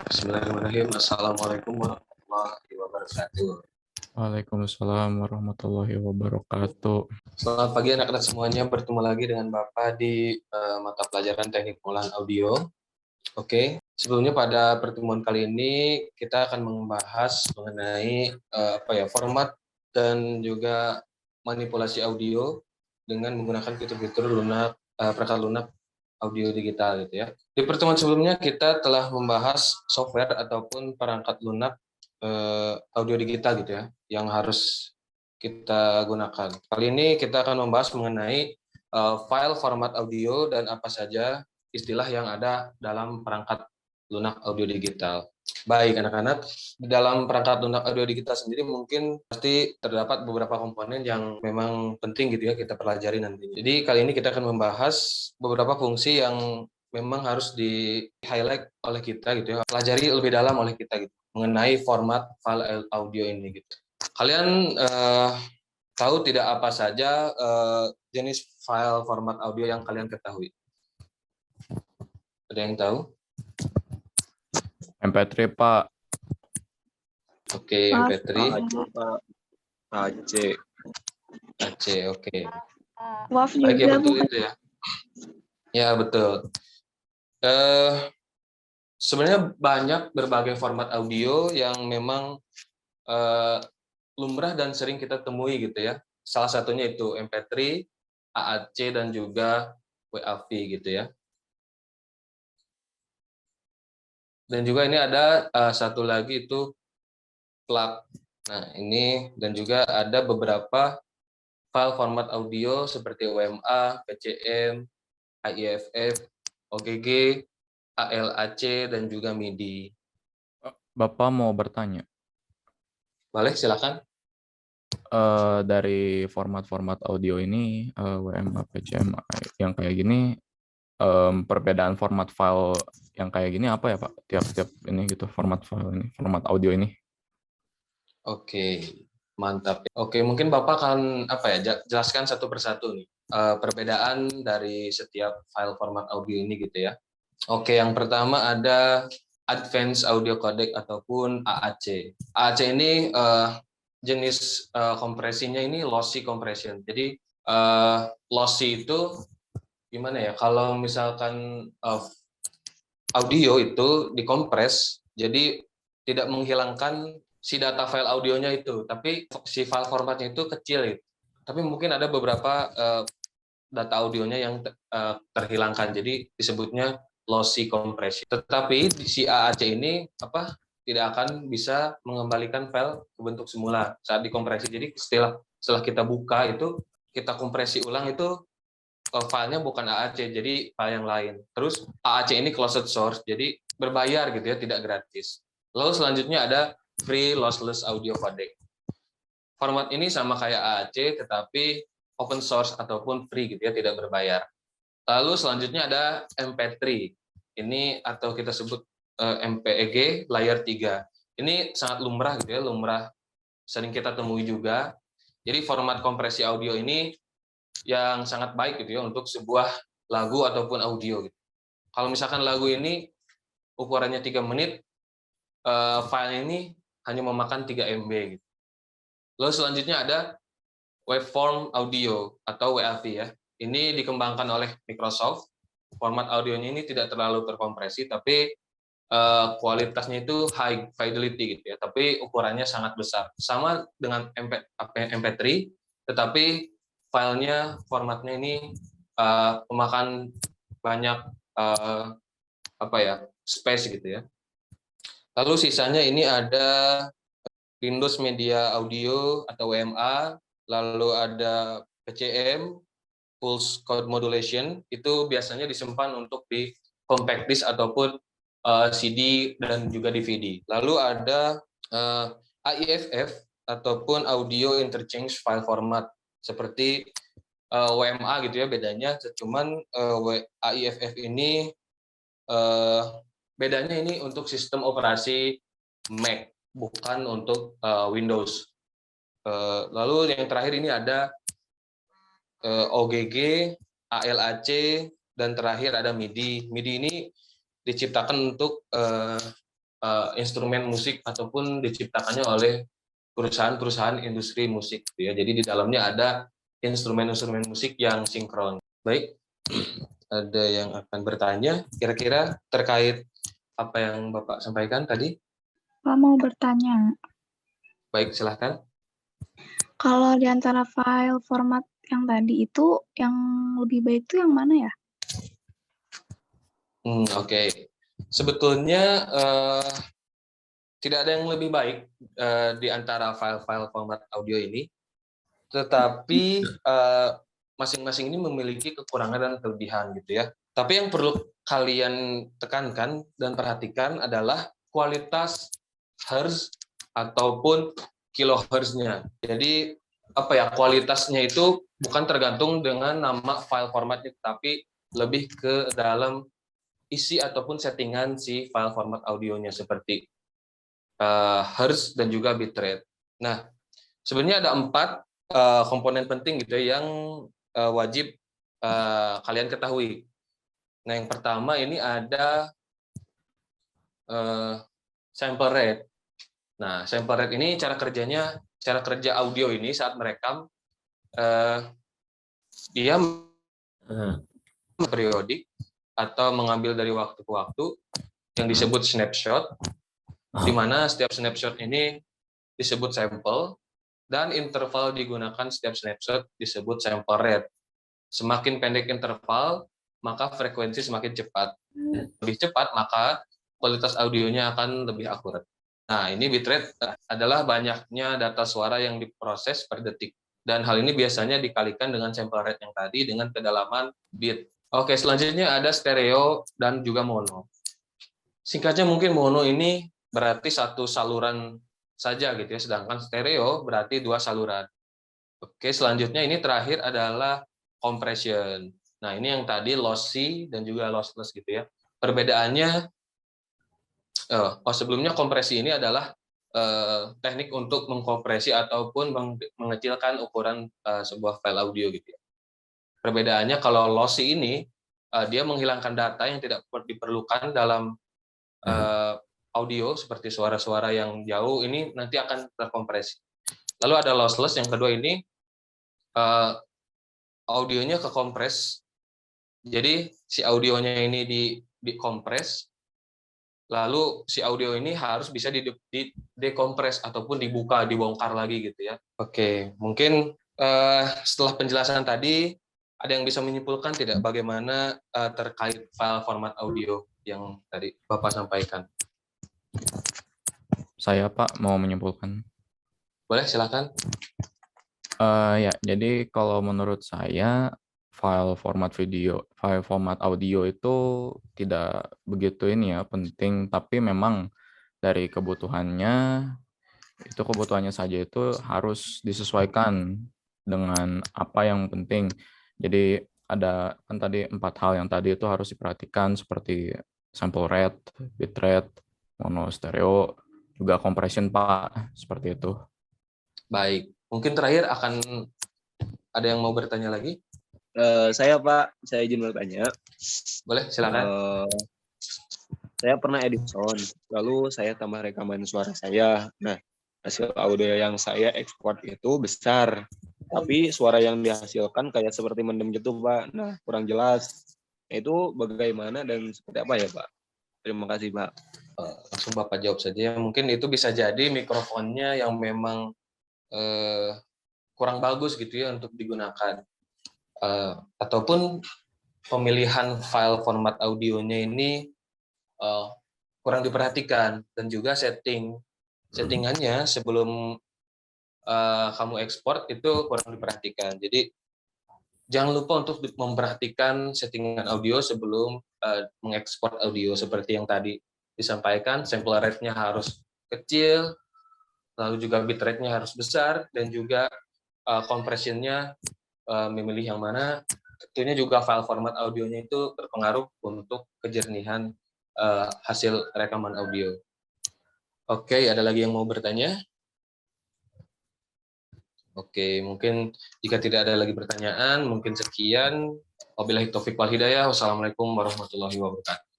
Bismillahirrahmanirrahim. Assalamualaikum warahmatullahi wabarakatuh. Waalaikumsalam warahmatullahi wabarakatuh. Selamat pagi anak-anak semuanya. Bertemu lagi dengan Bapak di mata pelajaran teknik pengolahan audio. Oke. Sebelumnya pada pertemuan kali ini kita akan membahas mengenai format dan juga manipulasi audio dengan menggunakan fitur-fitur perangkat lunak audio digital gitu ya. Di pertemuan sebelumnya kita telah membahas software ataupun perangkat lunak audio digital gitu ya yang harus kita gunakan. Kali ini kita akan membahas mengenai file format audio dan apa saja istilah yang ada dalam perangkat lunak audio digital. Baik anak-anak, di dalam perangkat lunak audio digital sendiri mungkin pasti terdapat beberapa komponen yang memang penting gitu ya kita pelajari nantinya. Jadi kali ini kita akan membahas beberapa fungsi yang memang harus di-highlight oleh kita gitu ya, pelajari lebih dalam oleh kita gitu mengenai format file audio ini gitu. Kalian tahu tidak apa saja jenis file format audio yang kalian ketahui? Ada yang tahu? MP3 Pak. Oke, MP3. AC. AC, oke. WAV Baik ya, juga betul bukan? itu ya. Ya, betul. Sebenarnya banyak berbagai format audio yang memang lumrah dan sering kita temui gitu ya. Salah satunya itu MP3, AAC, dan juga WAV gitu ya. Dan juga ini ada satu lagi itu FLAC. Nah, ini dan juga ada beberapa file format audio seperti WMA, PCM, AIFF, OGG, ALAC, dan juga MIDI. Bapak mau bertanya, Boleh, silakan. dari format-format audio ini, WMA, PCM, yang kayak gini, perbedaan format file yang kayak gini apa ya Pak? Tiap-tiap ini gitu, format file ini, format audio ini. Oke, mantap. Oke, mungkin Bapak akan jelaskan satu persatu nih perbedaan dari setiap file format audio ini gitu ya. Oke, yang pertama ada Advanced Audio Codec ataupun AAC. AAC ini jenis kompresinya ini lossy compression. Jadi lossy itu gimana ya? Kalau misalkan audio itu dikompres, jadi tidak menghilangkan si data file audionya itu, tapi si file formatnya itu kecil gitu. Tapi mungkin ada beberapa data audionya yang terhilangkan, jadi disebutnya lossy compression. Tetapi si AAC ini tidak akan bisa mengembalikan file ke bentuk semula saat dikompresi. Jadi setelah kita buka itu, kita kompresi ulang itu filenya bukan AAC, jadi file yang lain. Terus AAC ini closed source, jadi berbayar gitu ya, tidak gratis. Lalu selanjutnya ada free lossless audio codec. Format ini sama kayak AAC, tetapi open source ataupun free gitu ya, tidak berbayar. Lalu selanjutnya ada MP3. Ini atau kita sebut MPEG layer 3. Ini sangat lumrah gitu ya, lumrah sering kita temui juga. Jadi format kompresi audio ini yang sangat baik gitu ya untuk sebuah lagu ataupun audio gitu. Kalau misalkan lagu ini ukurannya 3 menit, file ini hanya memakan 3 MB gitu. Lalu selanjutnya ada waveform audio atau WAV ya. Ini dikembangkan oleh Microsoft. Format audionya ini tidak terlalu terkompresi, tapi kualitasnya itu high fidelity gitu ya, tapi ukurannya sangat besar. Sama dengan MP3, tetapi filenya formatnya ini memakan banyak space gitu ya. Lalu sisanya ini ada Windows Media Audio atau WMA, lalu ada PCM, Pulse Code Modulation, itu biasanya disimpan untuk di compact disc ataupun CD dan juga DVD. Lalu ada AIFF ataupun Audio Interchange File Format, seperti WMA gitu ya, bedanya cuman AIFF ini bedanya ini untuk sistem operasi Mac, bukan untuk Windows. Lalu yang terakhir ini ada OGG, ALAC, dan terakhir ada MIDI. MIDI ini diciptakan untuk instrumen musik ataupun diciptakannya oleh perusahaan-perusahaan industri musik gitu ya. Jadi di dalamnya ada instrumen-instrumen musik yang sinkron. Baik, ada yang akan bertanya kira-kira terkait apa yang Bapak sampaikan tadi? Pak mau bertanya, Baik, silahkan. kalau di antara file format yang tadi itu, yang lebih baik itu yang mana ya? Oke. Sebetulnya tidak ada yang lebih baik di antara file-file format audio ini, tetapi masing-masing ini memiliki kekurangan dan kelebihan gitu ya. Tapi yang perlu kalian tekankan dan perhatikan adalah kualitas hertz ataupun kilohertznya. Jadi apa ya, kualitasnya itu bukan tergantung dengan nama file formatnya, tapi lebih ke dalam isi ataupun settingan si file format audionya seperti hertz dan juga bitrate. Nah, sebenarnya ada 4 komponen penting gitu ya, yang wajib kalian ketahui. Nah, yang pertama ini ada sample rate. Nah, sample rate ini cara kerja audio ini saat merekam, dia periodik atau mengambil dari waktu ke waktu yang disebut snapshot, di mana setiap snapshot ini disebut sampel, dan interval digunakan setiap snapshot disebut sample rate. Semakin pendek interval, maka frekuensi semakin cepat. Lebih cepat, maka kualitas audionya akan lebih akurat. Nah, ini bitrate adalah banyaknya data suara yang diproses per detik. Dan hal ini biasanya dikalikan dengan sample rate yang tadi dengan kedalaman bit. Oke, selanjutnya ada stereo dan juga mono. Singkatnya mungkin mono ini berarti satu saluran saja gitu ya, sedangkan stereo berarti 2 saluran. Oke, selanjutnya ini terakhir adalah compression. Nah, ini yang tadi lossy dan juga lossless gitu ya. Perbedaannya, sebelumnya kompresi ini adalah teknik untuk mengkompresi ataupun mengecilkan ukuran sebuah file audio gitu ya. Perbedaannya kalau lossy ini, dia menghilangkan data yang tidak diperlukan dalam audio seperti suara-suara yang jauh, ini nanti akan terkompresi. Lalu ada lossless yang kedua ini, audionya kekompres. Jadi si audionya ini dikompres, lalu si audio ini harus bisa dekompres ataupun dibongkar lagi gitu ya. Oke, mungkin setelah penjelasan tadi, ada yang bisa menyimpulkan tidak bagaimana terkait file format audio yang tadi Bapak sampaikan? Saya Pak mau menyimpulkan. Boleh, silakan. Ya, jadi kalau menurut saya file format audio itu tidak begitu ini ya penting, tapi memang dari kebutuhannya saja itu harus disesuaikan dengan apa yang penting. Jadi ada kan tadi 4 hal yang tadi itu harus diperhatikan seperti sample rate, bitrate, mono, stereo, juga compression Pak, seperti itu. Baik, mungkin terakhir akan ada yang mau bertanya lagi? Saya Pak, saya izin bertanya. Boleh, silakan. Saya pernah edit sound, lalu saya tambah rekaman suara saya. Nah, hasil audio yang saya ekspor itu besar, tapi suara yang dihasilkan kayak seperti mendem gitu Pak. Nah, kurang jelas. Itu bagaimana dan seperti apa ya Pak? Terima kasih Pak. Langsung Bapak jawab saja. Mungkin itu bisa jadi mikrofonnya yang memang kurang bagus gitu ya untuk digunakan. Ataupun pemilihan file format audionya ini kurang diperhatikan, dan juga settingannya sebelum kamu ekspor itu kurang diperhatikan. Jadi jangan lupa untuk memperhatikan settingan audio sebelum mengekspor audio seperti yang tadi disampaikan. Sample rate-nya harus kecil, lalu juga bitrate-nya harus besar, dan juga compression-nya memilih yang mana. Tentunya juga file format audionya itu berpengaruh untuk kejernihan hasil rekaman audio. Oke, ada lagi yang mau bertanya? Oke, mungkin jika tidak ada lagi pertanyaan, mungkin sekian. Wabillahi taufiq wal hidayah. Wassalamualaikum warahmatullahi wabarakatuh.